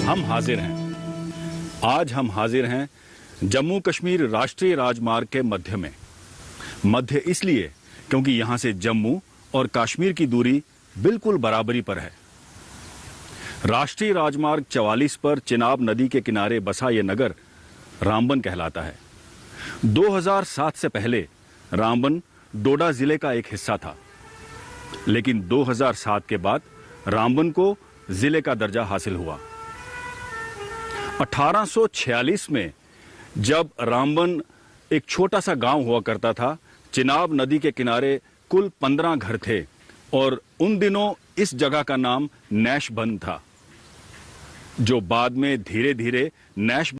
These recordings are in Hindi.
हम हाजिर हैं। आज हम हाजिर हैं जम्मू कश्मीर राष्ट्रीय राजमार्ग के मध्य में। मध्य इसलिए क्योंकि यहां से जम्मू और कश्मीर की दूरी बिल्कुल बराबरी पर है। राष्ट्रीय राजमार्ग 44 पर चिनाब नदी के किनारे बसा यह नगर रामबन कहलाता है। 2007 से पहले रामबन डोडा जिले का एक हिस्सा था, लेकिन 2007 के बाद रामबन को जिले का दर्जा हासिल हुआ। 1846 में जब रामबन एक छोटा सा गांव हुआ करता था, चिनाब नदी के किनारे कुल 15 घर थे और उन दिनों इस जगह का नाम नैशबन था, जो बाद में धीरे धीरे नैश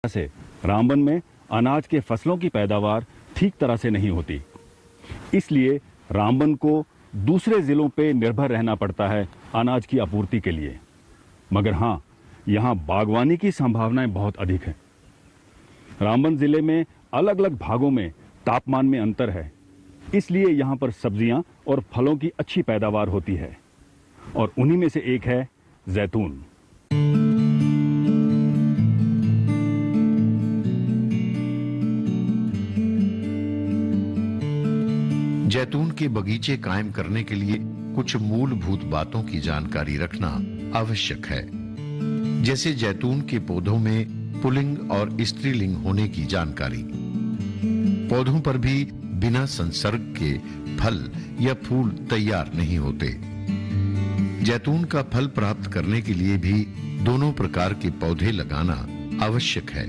से रामबन में अनाज के फसलों की पैदावार ठीक तरह से नहीं होती, इसलिए रामबन को दूसरे जिलों पे निर्भर रहना पड़ता है अनाज की आपूर्ति के लिए। मगर हां, यहां बागवानी की संभावनाएं बहुत अधिक हैं। रामबन जिले में अलग अलग भागों में तापमान में अंतर है, इसलिए यहां पर सब्जियां और फलों की अच्छी पैदावार होती है, और उन्हीं में से एक है जैतून। जैतून के बगीचे कायम करने के लिए कुछ मूलभूत बातों की जानकारी रखना आवश्यक है, जैसे जैतून के पौधों में पुल्लिंग और स्त्रीलिंग होने की जानकारी। पौधों पर भी बिना संसर्ग के फल या फूल तैयार नहीं होते। जैतून का फल प्राप्त करने के लिए भी दोनों प्रकार के पौधे लगाना आवश्यक है।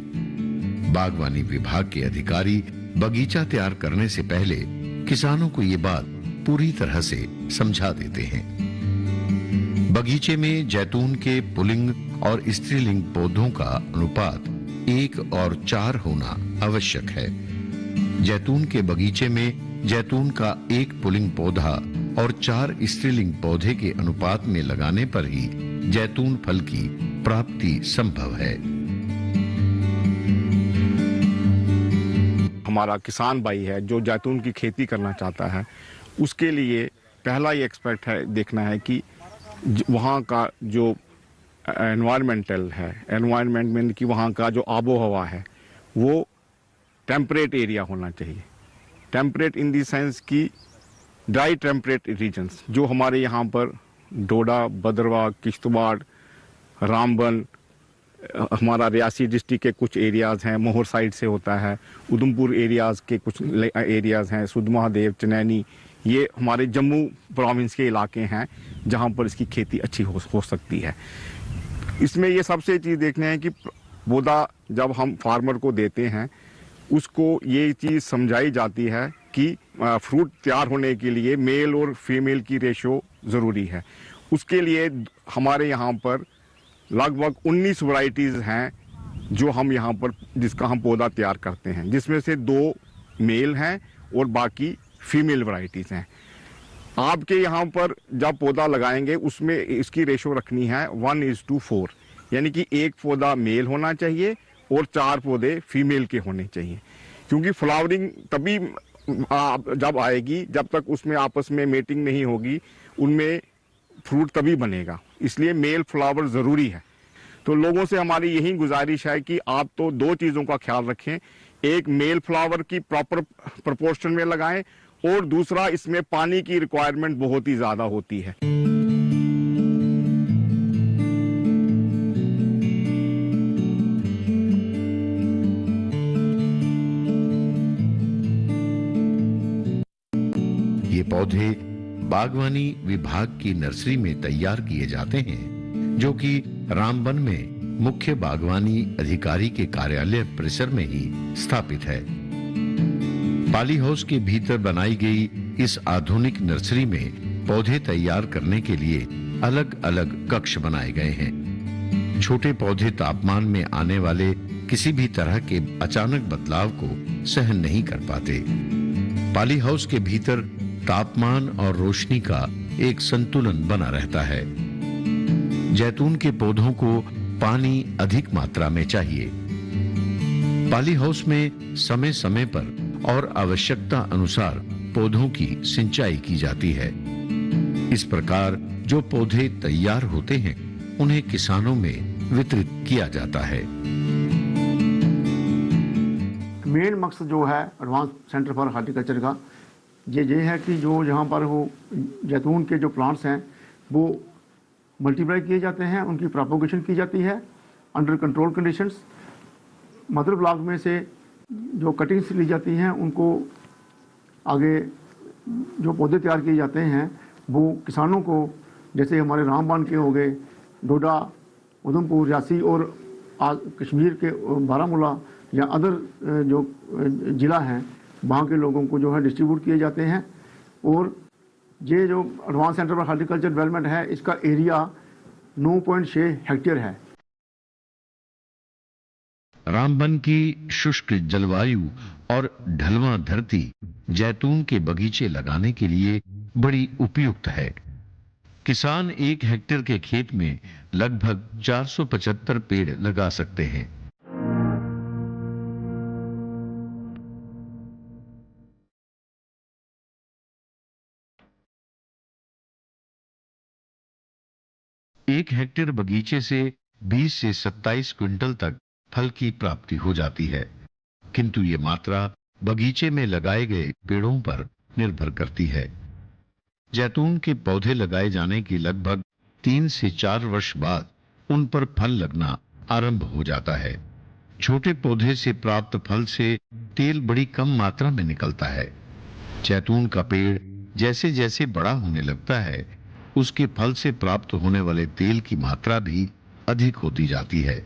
बागवानी विभाग के अधिकारी बगीचा तैयार करने से पहले किसानों को ये बात पूरी तरह से समझा देते हैं। बगीचे में जैतून के पुल्लिंग और स्त्रीलिंग पौधों का अनुपात 1 और 4 होना आवश्यक है। जैतून के बगीचे में जैतून का 1 पुल्लिंग पौधा और 4 स्त्रीलिंग पौधे के अनुपात में लगाने पर ही जैतून फल की प्राप्ति संभव है। हमारा किसान भाई है जो जैतून की खेती करना चाहता है, उसके लिए पहला ये एक्सपेक्ट है देखना है कि वहाँ का जो एनवायरमेंटल है, एनवायरमेंट में कि वहाँ का जो आबो हवा है वो टेम्परेट एरिया होना चाहिए। टेम्परेट इन दी सेंस कि ड्राई टेम्परेट रीजन्स जो हमारे यहाँ पर डोडा, भद्रवाह, किश्तवाड़, रामबन, हमारा रियासी डिस्ट्रिक्ट के कुछ एरियाज़ हैं, मोहर साइड से होता है, उधमपुर एरियाज़ के कुछ एरियाज़ हैं, सुध महादेव, चनैनी, ये हमारे जम्मू प्रोविंस के इलाके हैं जहां पर इसकी खेती अच्छी हो सकती है। इसमें ये सबसे चीज़ देखने हैं कि पौधा जब हम फार्मर को देते हैं उसको ये चीज़ समझाई जाती है कि फ्रूट तैयार होने के लिए मेल और फीमेल की रेशो ज़रूरी है। उसके लिए हमारे यहाँ पर लगभग 19 वैरायटीज़ हैं जो हम यहाँ पर जिसका हम पौधा तैयार करते हैं, जिसमें से 2 मेल हैं और बाकी फीमेल वैरायटीज़ हैं। आपके यहाँ पर जब पौधा लगाएंगे उसमें इसकी रेशो रखनी है 1:4, यानी कि 1 पौधा मेल होना चाहिए और 4 पौधे फीमेल के होने चाहिए, क्योंकि फ्लावरिंग तभी जब आएगी जब तक उसमें आपस में मेटिंग नहीं होगी, उनमें फ्रूट तभी बनेगा। इसलिए मेल फ्लावर ज़रूरी है। तो लोगों से हमारी यही गुजारिश है कि आप तो 2 चीज़ों का ख्याल रखें, एक मेल फ्लावर की प्रॉपर प्रोपोर्शन में लगाएं और दूसरा इसमें पानी की रिक्वायरमेंट बहुत ही ज़्यादा होती है। पौधे बागवानी विभाग की नर्सरी में तैयार किए जाते हैं, जो कि रामबन में मुख्य बागवानी अधिकारी के कार्यालय परिसर में ही स्थापित है। पाली हाउस के भीतर बनाई गई इस आधुनिक नर्सरी में पौधे तैयार करने के लिए अलग अलग कक्ष बनाए गए हैं। छोटे पौधे तापमान में आने वाले किसी भी तरह के अचानक बदलाव को सहन नहीं कर पाते। पाली हाउस के भीतर तापमान और रोशनी का एक संतुलन बना रहता है। जैतून के पौधों को पानी अधिक मात्रा में चाहिए। पाली हाउस में समय समय पर और आवश्यकता अनुसार पौधों की सिंचाई की जाती है। इस प्रकार जो पौधे तैयार होते हैं उन्हें किसानों में वितरित किया जाता है। मेन मकसद जो है एडवांस सेंटर फॉर हॉर्टिकल्चर का ये है कि जो जहाँ पर वो जैतून के जो प्लांट्स हैं वो मल्टीप्लाई किए जाते हैं, उनकी प्रोपोगेशन की जाती है under control conditions. Mother block में से जो कटिंग्स ली जाती हैं उनको आगे जो पौधे तैयार किए जाते हैं वो किसानों को, जैसे हमारे रामबन के हो गए, डोडा, उधमपुर, रियासी और कश्मीर के बारामूला या अदर जो ज़िला हैं वहाँ के लोगों को जो है डिस्ट्रीब्यूट किए जाते हैं। और ये जो advance centre for horticulture development है इसका एरिया 9.6 हेक्टेयर है। रामबन की शुष्क जलवायु और ढलवां धरती जैतून के बगीचे लगाने के लिए बड़ी उपयुक्त है। किसान 1 हेक्टेयर के खेत में लगभग 475 पेड़ लगा सकते हैं। एक हेक्टेयर बगीचे से 20 से 27 क्विंटल तक फल की प्राप्ति हो जाती है, किंतु ये मात्रा बगीचे में लगाए गए पेड़ों पर निर्भर करती है। जैतून के पौधे लगाए जाने के लगभग 3 से 4 वर्ष बाद उन पर फल लगना आरंभ हो जाता है। छोटे पौधे से प्राप्त फल से तेल बड़ी कम मात्रा में निकलता है। जैतून का पेड़ जैसे जैसे बड़ा होने लगता है उसके फल से प्राप्त होने वाले तेल की मात्रा भी अधिक होती जाती है।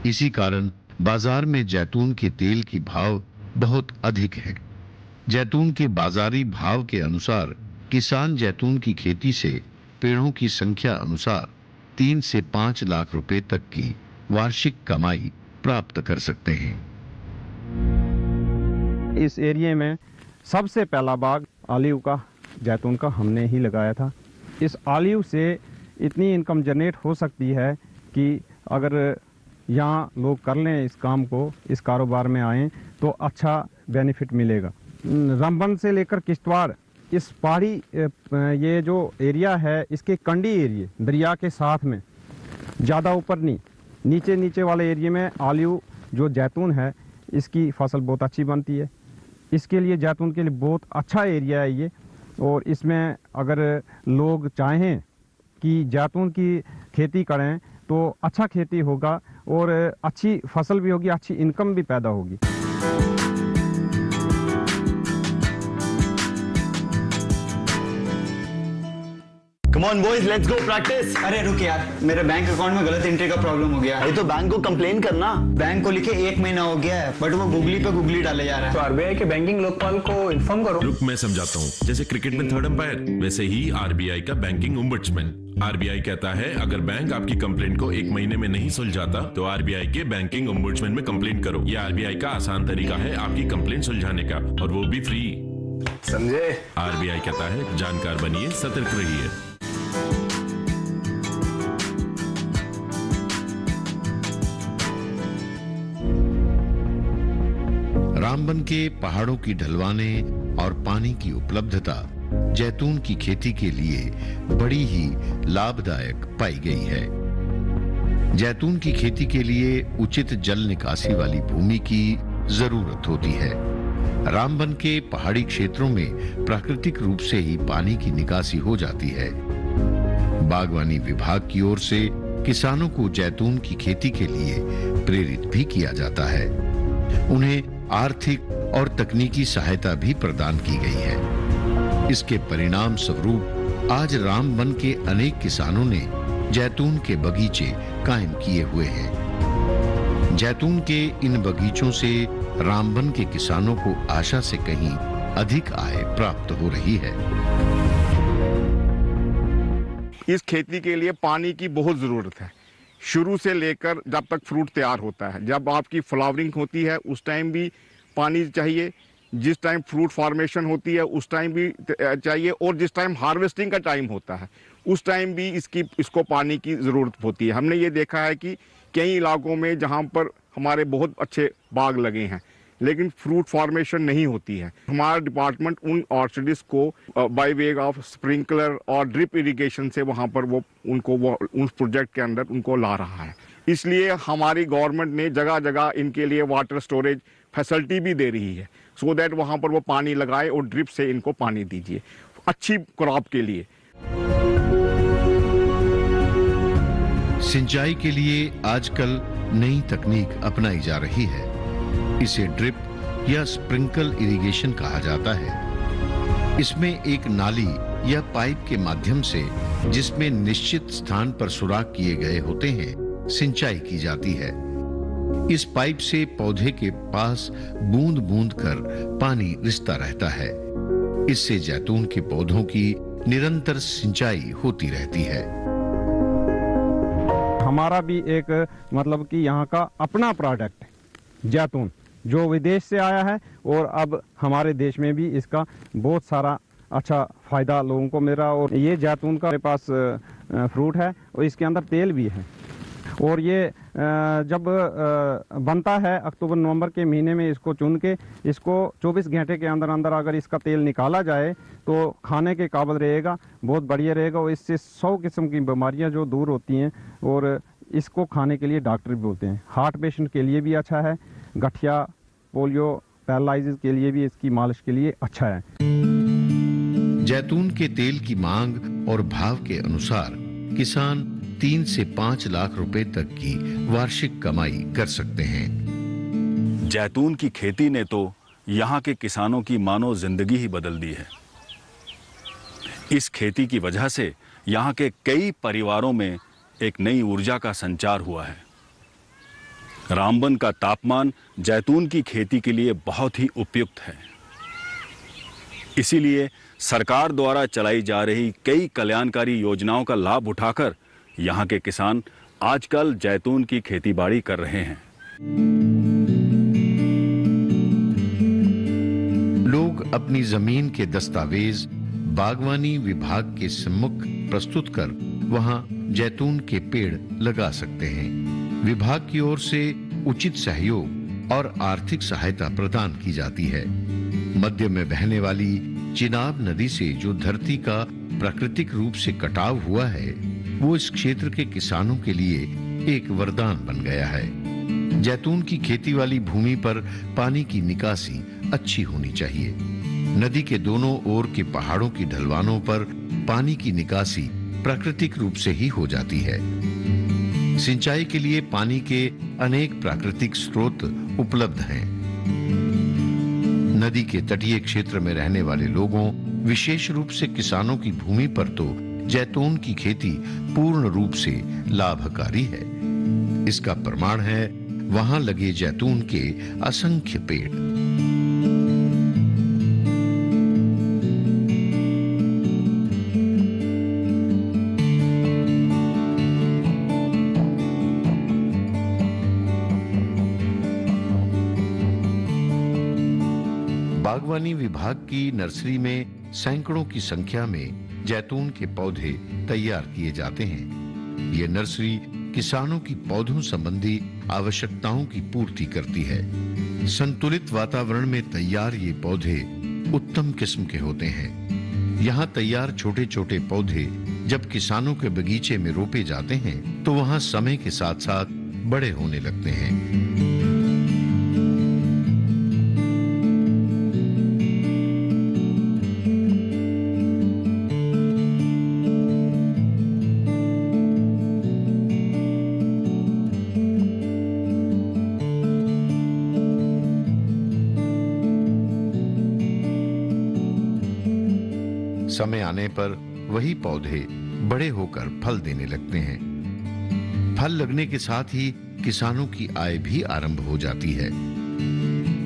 इसी कारण बाजार में जैतून के तेल की भाव बहुत अधिक है। जैतून के बाजारी भाव के अनुसार किसान जैतून की खेती से पेड़ों की संख्या अनुसार 3 से 5 लाख रुपए तक की वार्षिक कमाई प्राप्त कर सकते हैं। इस एरिया में सबसे पहला बाग ऑलिव का, जैतून का हमने ही लगाया था। इस ऑलिव से इतनी इनकम जनरेट हो सकती है कि अगर यहाँ लोग कर लें इस काम को, इस कारोबार में आएँ तो अच्छा बेनिफिट मिलेगा। रामबन से लेकर किश्तवाड़ इस पहाड़ी ये जो एरिया है इसके कंडी एरिया दरिया के साथ में, ज़्यादा ऊपर नहीं, नीचे नीचे वाले एरिया में ऑलिव जो जैतून है इसकी फसल बहुत अच्छी बनती है। इसके लिए जैतून के लिए बहुत अच्छा एरिया है ये। और इसमें अगर लोग चाहें कि जैतून की खेती करें तो अच्छा खेती होगा और अच्छी फसल भी होगी, अच्छी इनकम भी पैदा होगी। Come on boys, let's go practice. अरे रुक यार, मेरे बैंक अकाउंट में गलत एंट्री का प्रॉब्लम हो गया है। अरे तो बैंक को कंप्लेन करना। बैंक को लिखे 1 महीना हो गया है बट वो गूगली पे गूगली डाले जा रहा है। तो आरबीआई के बैंकिंग लोकपाल को इन्फॉर्म करो। रुक, मैं समझाता हूँ। जैसे क्रिकेट में थर्ड अंपायर, वैसे ही आरबीआई का बैंकिंग ओम्बड्समैन। आरबीआई कहता है अगर बैंक आपकी कंप्लेंट को 1 महीने में नहीं सुलझाता तो आरबीआई के बैंकिंग ओम्बड्समैन में कंप्लेंट करो। यह आरबीआई का आसान तरीका है आपकी कंप्लेंट सुलझाने का, और वो भी फ्री। समझे? आरबीआई कहता है जानकार बनिए, सतर्क रहिए। रामबन के पहाड़ों की ढलवाने और पानी की उपलब्धता जैतून की खेती के लिए बड़ी ही लाभदायक पाई गई है। जैतून की खेती के लिए उचित जल निकासी वाली भूमि की जरूरत होती है। रामबन के पहाड़ी क्षेत्रों में प्राकृतिक रूप से ही पानी की निकासी हो जाती है। बागवानी विभाग की ओर से किसानों को जैतून की खेती के लिए प्रेरित भी किया जाता है। उन्हें आर्थिक और तकनीकी सहायता भी प्रदान की गई है। इसके परिणाम स्वरूप आज रामबन के अनेक किसानों ने जैतून के बगीचे कायम किए हुए हैं। जैतून के इन बगीचों से रामबन के किसानों को आशा से कहीं अधिक आय प्राप्त हो रही है। इस खेती के लिए पानी की बहुत ज़रूरत है, शुरू से लेकर जब तक फ्रूट तैयार होता है। जब आपकी फ्लावरिंग होती है उस टाइम भी पानी चाहिए, जिस टाइम फ्रूट फॉर्मेशन होती है उस टाइम भी चाहिए, और जिस टाइम हार्वेस्टिंग का टाइम होता है उस टाइम भी इसको पानी की ज़रूरत होती है। हमने ये देखा है कि कई इलाकों में जहाँ पर हमारे बहुत अच्छे बाग लगे हैं लेकिन फ्रूट फॉर्मेशन नहीं होती है, हमारा डिपार्टमेंट उन ऑर्चर्डिस को बाय वे ऑफ स्प्रिंकलर और ड्रिप इरिगेशन से वहाँ पर वो उस प्रोजेक्ट के अंदर उनको ला रहा है। इसलिए हमारी गवर्नमेंट ने जगह जगह इनके लिए वाटर स्टोरेज फैसिलिटी भी दे रही है, सो दैट वहाँ पर वो पानी लगाए और ड्रिप से इनको पानी दीजिए अच्छी क्रॉप के लिए। सिंचाई के लिए आजकल नई तकनीक अपनाई जा रही है। इसे ड्रिप या स्प्रिंकल इरिगेशन कहा जाता है। इसमें एक नाली या पाइप के माध्यम से, जिसमें निश्चित स्थान पर सुराख किए गए होते हैं, सिंचाई की जाती है। इस पाइप से पौधे के पास बूंद बूंद कर पानी रिसता रहता है। इससे जैतून के पौधों की निरंतर सिंचाई होती रहती है। हमारा भी एक मतलब कि यहाँ का अपना प्रोडक्ट है जैतून, जो विदेश से आया है और अब हमारे देश में भी इसका बहुत सारा अच्छा फ़ायदा लोगों को मिल रहा है। और ये जैतून का मेरे पास फ्रूट है और इसके अंदर तेल भी है, और ये जब बनता है अक्टूबर नवंबर के महीने में इसको चुन के इसको 24 घंटे के अंदर अंदर अगर इसका तेल निकाला जाए तो खाने के काबिल रहेगा, बहुत बढ़िया रहेगा, और इससे 100 किस्म की बीमारियां जो दूर होती हैं। और इसको खाने के लिए डॉक्टर भी बोलते हैं। हार्ट पेशेंट के लिए भी अच्छा है, गठिया, पोलियो, पैरालाइसिस के लिए भी इसकी मालिश के लिए अच्छा है। जैतून के तेल की मांग और भाव के अनुसार किसान 3 से 5 लाख रुपए तक की वार्षिक कमाई कर सकते हैं। जैतून की खेती ने तो यहाँ के किसानों की मानो जिंदगी ही बदल दी है। इस खेती की वजह से यहाँ के कई परिवारों में एक नई ऊर्जा का संचार हुआ है। रामबन का तापमान जैतून की खेती के लिए बहुत ही उपयुक्त है। इसीलिए सरकार द्वारा चलाई जा रही कई कल्याणकारी योजनाओं का लाभ उठाकर यहाँ के किसान आजकल जैतून की खेतीबाड़ी कर रहे हैं। लोग अपनी जमीन के दस्तावेज बागवानी विभाग के सम्मुख प्रस्तुत कर वहां जैतून के पेड़ लगा सकते हैं। विभाग की ओर से उचित सहयोग और आर्थिक सहायता प्रदान की जाती है। मध्य में बहने वाली चिनाब नदी से जो धरती का प्राकृतिक रूप से कटाव हुआ है, वो इस क्षेत्र के किसानों के लिए एक वरदान बन गया है। जैतून की खेती वाली भूमि पर पानी की निकासी अच्छी होनी चाहिए। नदी के दोनों ओर के पहाड़ों की ढलवानों पर पानी की निकासी प्राकृतिक रूप से ही हो जाती है। सिंचाई के लिए पानी के अनेक प्राकृतिक स्रोत उपलब्ध हैं। नदी के तटीय क्षेत्र में रहने वाले लोगों, विशेष रूप से किसानों की भूमि पर तो जैतून की खेती पूर्ण रूप से लाभकारी है। इसका प्रमाण है वहां लगे जैतून के असंख्य पेड़। बागवानी विभाग की नर्सरी में सैकड़ों की संख्या में जैतून के पौधे तैयार किए जाते हैं। ये नर्सरी किसानों की पौधों संबंधी आवश्यकताओं की पूर्ति करती है। संतुलित वातावरण में तैयार ये पौधे उत्तम किस्म के होते हैं। यहाँ तैयार छोटे छोटे पौधे जब किसानों के बगीचे में रोपे जाते हैं तो वहाँ समय के साथ साथ बड़े होने लगते हैं। समय आने पर वही पौधे बड़े होकर फल देने लगते हैं। फल लगने के साथ ही किसानों की आय भी आरंभ हो जाती है।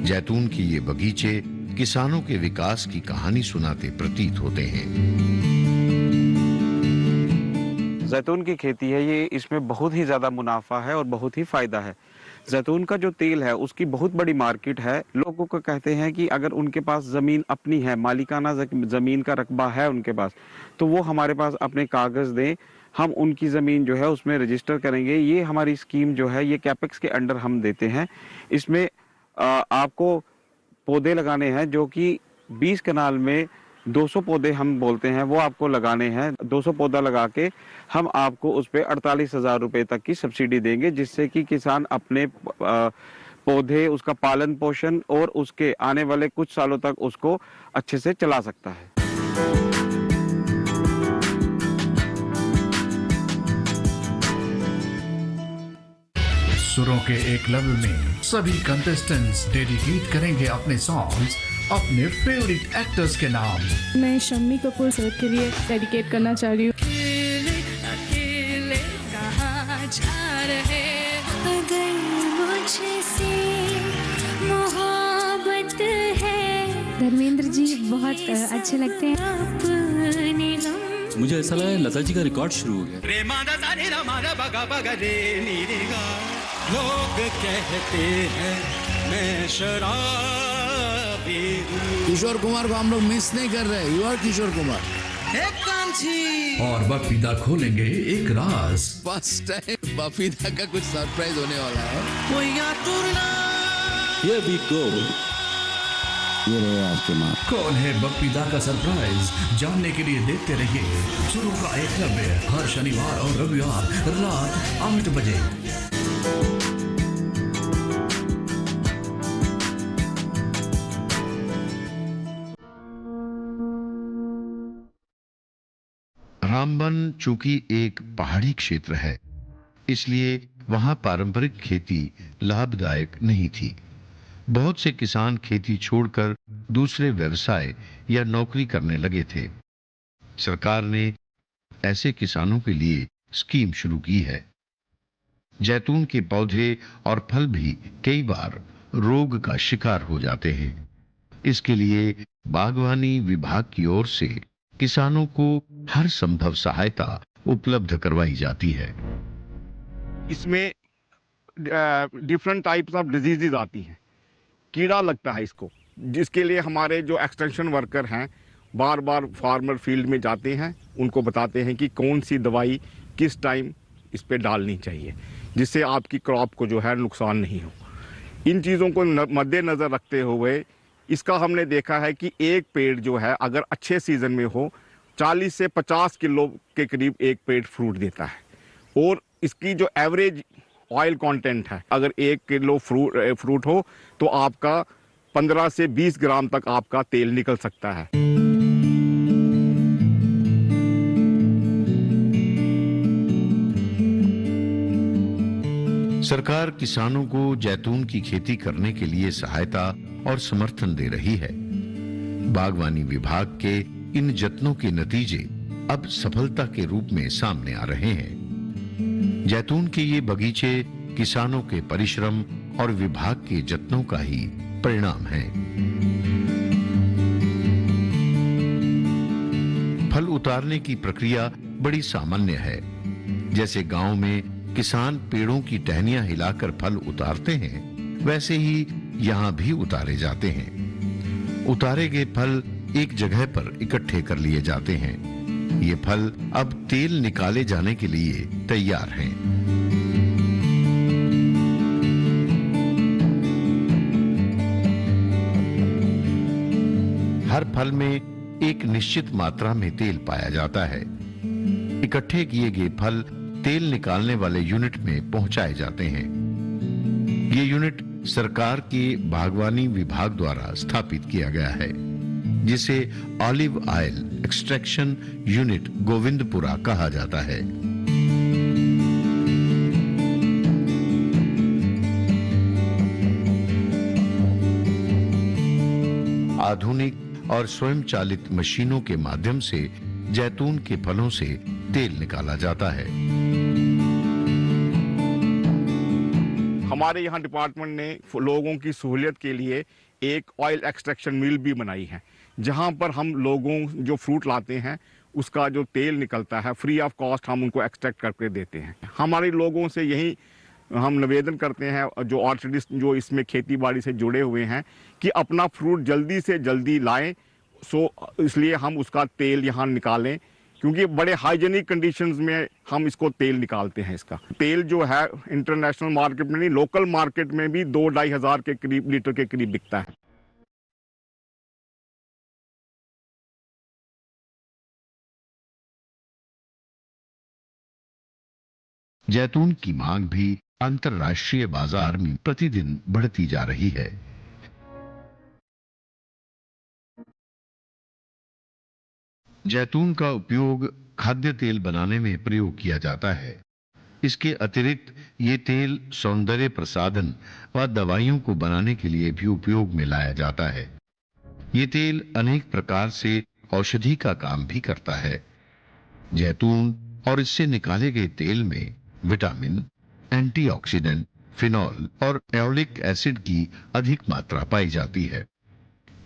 जैतून के ये बगीचे किसानों के विकास की कहानी सुनाते प्रतीत होते हैं। जैतून की खेती है ये, इसमें बहुत ही ज़्यादा मुनाफा है और बहुत ही फ़ायदा है। जैतून का जो तेल है उसकी बहुत बड़ी मार्केट है। लोगों को कहते हैं कि अगर उनके पास ज़मीन अपनी है, मालिकाना ज़मीन का रकबा है उनके पास, तो वो हमारे पास अपने कागज़ दें, हम उनकी ज़मीन जो है उसमें रजिस्टर करेंगे। ये हमारी स्कीम जो है ये कैपेक्स के अंडर हम देते हैं। इसमें आपको पौधे लगाने हैं जो कि 20 कनाल में 200 पौधे हम बोलते हैं, वो आपको लगाने हैं। 200 पौधा लगा के हम आपको उस पे 48,000 रुपए तक की सब्सिडी देंगे, जिससे कि किसान अपने पौधे, उसका पालन पोषण और उसके आने वाले कुछ सालों तक उसको अच्छे से चला सकता है। सुरों के एकलव्य में सभी कंटेस्टेंट्स डेडिकेट करेंगे अपने सॉन्ग्स अपने फेवरेट एक्टर्स के नाम। मैं शम्मी कपूर सर के लिए डेडिकेट करना चाह रही हूँ। अकेले कहाँ जा रहे, अगर मुझसे मोहब्बत है। धर्मेंद्र जी बहुत अच्छे लगते हैं। मुझे ऐसा लगा लता जी का रिकॉर्ड शुरू हो गया। लोग कहते हैं मैं शराबी हूँ। किशोर कुमार को हम लोग मिस नहीं कर रहे। You are Kishore Kumar. और बपीदा खोलेंगे एक राज। फर्स्ट टाइम बपीदा का कुछ सरप्राइज होने वाला है। Here we go। ये रहे आपके माँ। कौन है बपीदा का सरप्राइज, जानने के लिए देखते रहिए सुरों का एकलव्य हर शनिवार और रविवार रात 8 बजे। रामबन चूंकि एक पहाड़ी क्षेत्र है, इसलिए वहां पारंपरिक खेती लाभदायक नहीं थी। बहुत से किसान खेती छोड़कर दूसरे व्यवसाय या नौकरी करने लगे थे। सरकार ने ऐसे किसानों के लिए स्कीम शुरू की है। जैतून के पौधे और फल भी कई बार रोग का शिकार हो जाते हैं। इसके लिए बागवानी विभाग की ओर से किसानों को हर संभव सहायता उपलब्ध करवाई जाती है। इसमें डिफरेंट टाइप्स ऑफ डिजीजेज आती हैं, कीड़ा लगता है इसको, जिसके लिए हमारे जो एक्सटेंशन वर्कर हैं बार बार फार्मर फील्ड में जाते हैं, उनको बताते हैं कि कौन सी दवाई किस टाइम इस पे डालनी चाहिए, जिससे आपकी क्रॉप को जो है नुकसान नहीं हो। इन चीज़ों को मद्देनज़र रखते हुए इसका हमने देखा है कि एक पेड़ जो है अगर अच्छे सीजन में हो 40 से 50 किलो के करीब एक पेड़ फ्रूट देता है। और इसकी जो एवरेज ऑयल कंटेंट है, अगर 1 किलो फ्रूट हो तो आपका 15 से 20 ग्राम तक आपका तेल निकल सकता है। सरकार किसानों को जैतून की खेती करने के लिए सहायता और समर्थन दे रही है। बागवानी विभाग के इन जत्नों के नतीजे अब सफलता के रूप में सामने आ रहे हैं। जैतून के ये बगीचे किसानों के परिश्रम और विभाग के जत्नों का ही परिणाम है। फल उतारने की प्रक्रिया बड़ी सामान्य है। जैसे गांव में किसान पेड़ों की टहनियां हिलाकर फल उतारते हैं, वैसे ही यहां भी उतारे जाते हैं। उतारे गए फल एक जगह पर इकट्ठे कर लिए जाते हैं। ये फल अब तेल निकाले जाने के लिए तैयार हैं। हर फल में एक निश्चित मात्रा में तेल पाया जाता है। इकट्ठे किए गए फल तेल निकालने वाले यूनिट में पहुंचाए जाते हैं। ये यूनिट सरकार के बागवानी विभाग द्वारा स्थापित किया गया है, जिसे olive oil extraction unit Govindpura कहा जाता है। आधुनिक और स्वयं चालित मशीनों के माध्यम से जैतून के फलों से तेल निकाला जाता है। हमारे यहाँ डिपार्टमेंट ने लोगों की सहूलियत के लिए एक ऑयल एक्सट्रैक्शन मिल भी बनाई है, जहाँ पर हम लोगों जो फ्रूट लाते हैं उसका जो तेल निकलता है फ्री ऑफ कॉस्ट हम उनको एक्सट्रैक्ट करके देते हैं। हमारे लोगों से यही हम निवेदन करते हैं जो ऑर्चर्डिस्ट जो इसमें खेती बाड़ी से जुड़े हुए हैं कि अपना फ्रूट जल्दी से जल्दी लाएं। इसलिए हम उसका तेल यहाँ निकालें, क्योंकि बड़े हाइजीनिक कंडीशंस में हम इसको तेल निकालते हैं। इसका तेल जो है इंटरनेशनल मार्केट में नहीं, लोकल मार्केट में भी 2-2.5 हज़ार के करीब लीटर के करीब बिकता है। जैतून की मांग भी अंतर्राष्ट्रीय बाजार में प्रतिदिन बढ़ती जा रही है। जैतून का उपयोग खाद्य तेल बनाने में प्रयोग किया जाता है। इसके अतिरिक्त ये तेल सौंदर्य प्रसाधन व दवाइयों को बनाने के लिए भी उपयोग में लाया जाता है। ये तेल अनेक प्रकार से औषधि का काम भी करता है। जैतून और इससे निकाले गए तेल में विटामिन, एंटीऑक्सीडेंट, फिनॉल और एओलिक एसिड की अधिक मात्रा पाई जाती है।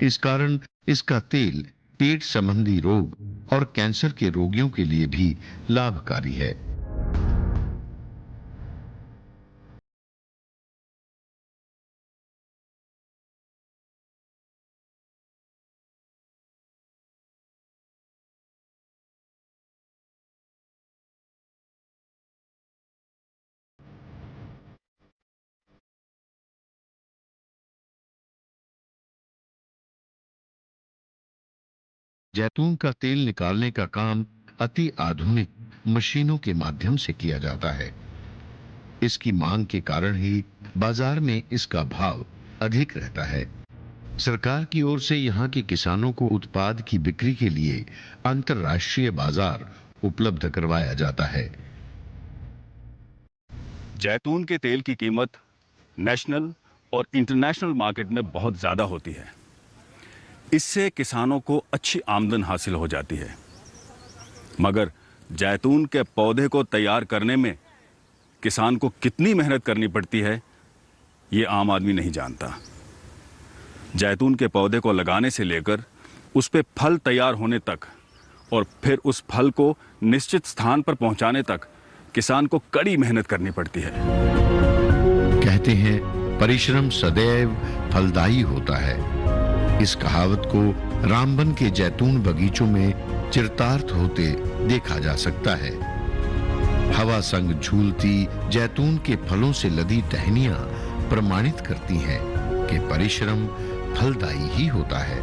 इस कारण इसका तेल पेट संबंधी रोग और कैंसर के रोगियों के लिए भी लाभकारी है। जैतून का तेल निकालने का काम अति आधुनिक मशीनों के माध्यम से किया जाता है। इसकी मांग के कारण ही बाजार में इसका भाव अधिक रहता है। सरकार की ओर से यहाँ के किसानों को उत्पाद की बिक्री के लिए अंतर्राष्ट्रीय बाजार उपलब्ध करवाया जाता है। जैतून के तेल की कीमत नेशनल और इंटरनेशनल मार्केट में बहुत ज़्यादा होती है। इससे किसानों को अच्छी आमदन हासिल हो जाती है, मगर जैतून के पौधे को तैयार करने में किसान को कितनी मेहनत करनी पड़ती है ये आम आदमी नहीं जानता। जैतून के पौधे को लगाने से लेकर उस पे फल तैयार होने तक और फिर उस फल को निश्चित स्थान पर पहुंचाने तक किसान को कड़ी मेहनत करनी पड़ती है। कहते हैं परिश्रम सदैव फलदायी होता है। इस कहावत को रामबन के जैतून बगीचों में चिरतार्थ होते देखा जा सकता है। हवा संग झूलती जैतून के फलों से लदी टहनियां प्रमाणित करती हैं कि परिश्रम फलदायी ही होता है।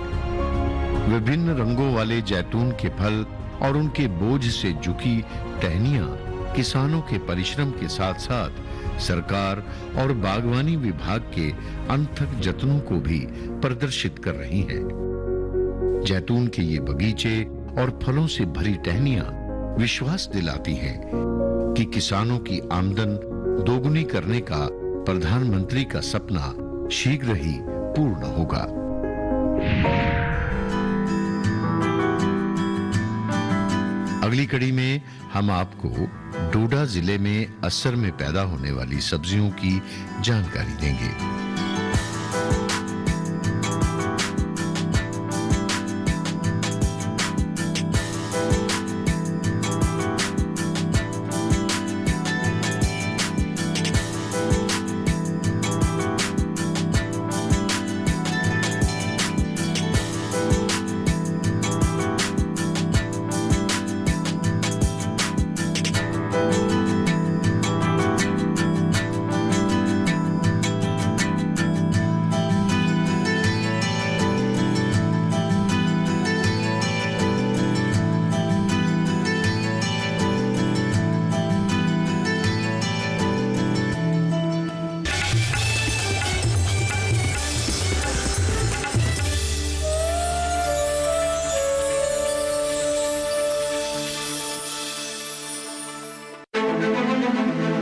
विभिन्न रंगों वाले जैतून के फल और उनके बोझ से झुकी टहनियां किसानों के परिश्रम के साथ साथ सरकार और बागवानी विभाग के अनथक जतनों को भी प्रदर्शित कर रही हैं। जैतून के ये बगीचे और फलों से भरी टहनियां विश्वास दिलाती हैं कि किसानों की आमदन दोगुनी करने का प्रधानमंत्री का सपना शीघ्र ही पूर्ण होगा। अगली कड़ी में हम आपको डोडा जिले में असर में पैदा होने वाली सब्जियों की जानकारी देंगे।